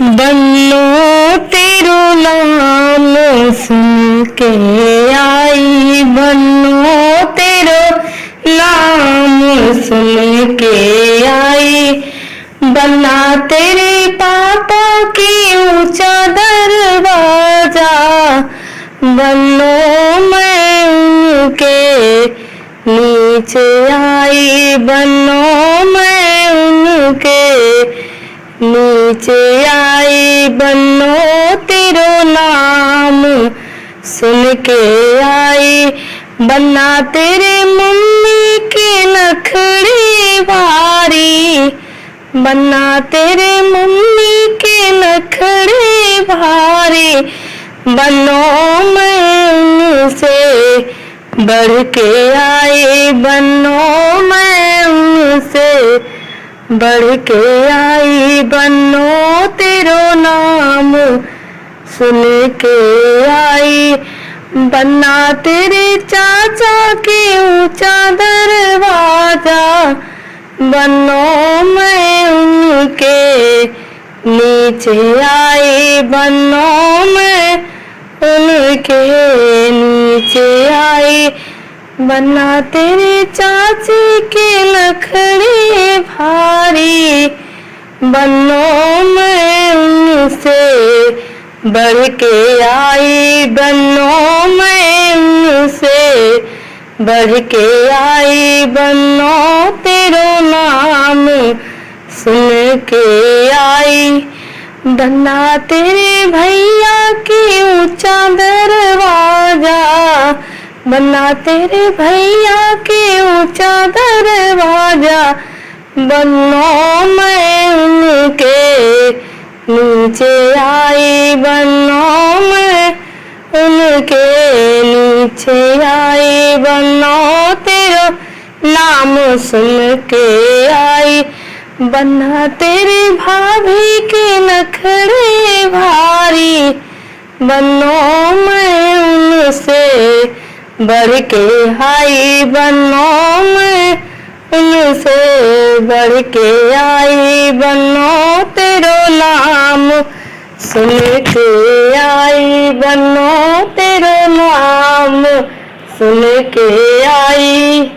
बन्नो तेरो नाम सुन के आई, बन्नो तेरो नाम सुन के आई। बन्ना तेरे पापा की ऊंचा दरवाजा, बन्नो मैं उनके नीचे आई, बन्नो मैं उनके नीचे आई। बन्नो तेरो नाम सुन के आई। बन्ना तेरे मम्मी के नखरे भारी, बन्ना तेरे मम्मी के नखरे भारी। बन्नो मैं उनसे बढ़ के आई, बन्नो मैं उनसे बढ़ के आई। बन्नो तेरो नाम सुन के आई। बन्ना तेरे चाचा के ऊंचा दरवाजा, बन्नो मैं उनके नीचे आई, बन्नो मैं उनके नीचे आई। बन्ना तेरे चाची के नखरे भारी, बन्नो मैं उनसे बढ़ के आई, बन्नो मैं उनसे बढ़ के आई। बन्नो तेरो नाम सुन के आई। बन्ना तेरे भैया की ऊंचा दरवाजा, बन्ना तेरे भैया के ऊंचा दरवाजा। बन्नो मैं उनके नीचे आई, बन्नो मैं उनके नीचे आई। बन्नो तेरा नाम सुन के आई। बन्ना तेरे भाभी के नखरे भारी, बन्नो मैं उनसे बढ़ के आई, बन्नो मैं उनसे बढ़ के आई। बन्नो तेरो नाम सुन के आई, बन्नो तेरो नाम सुन के आई।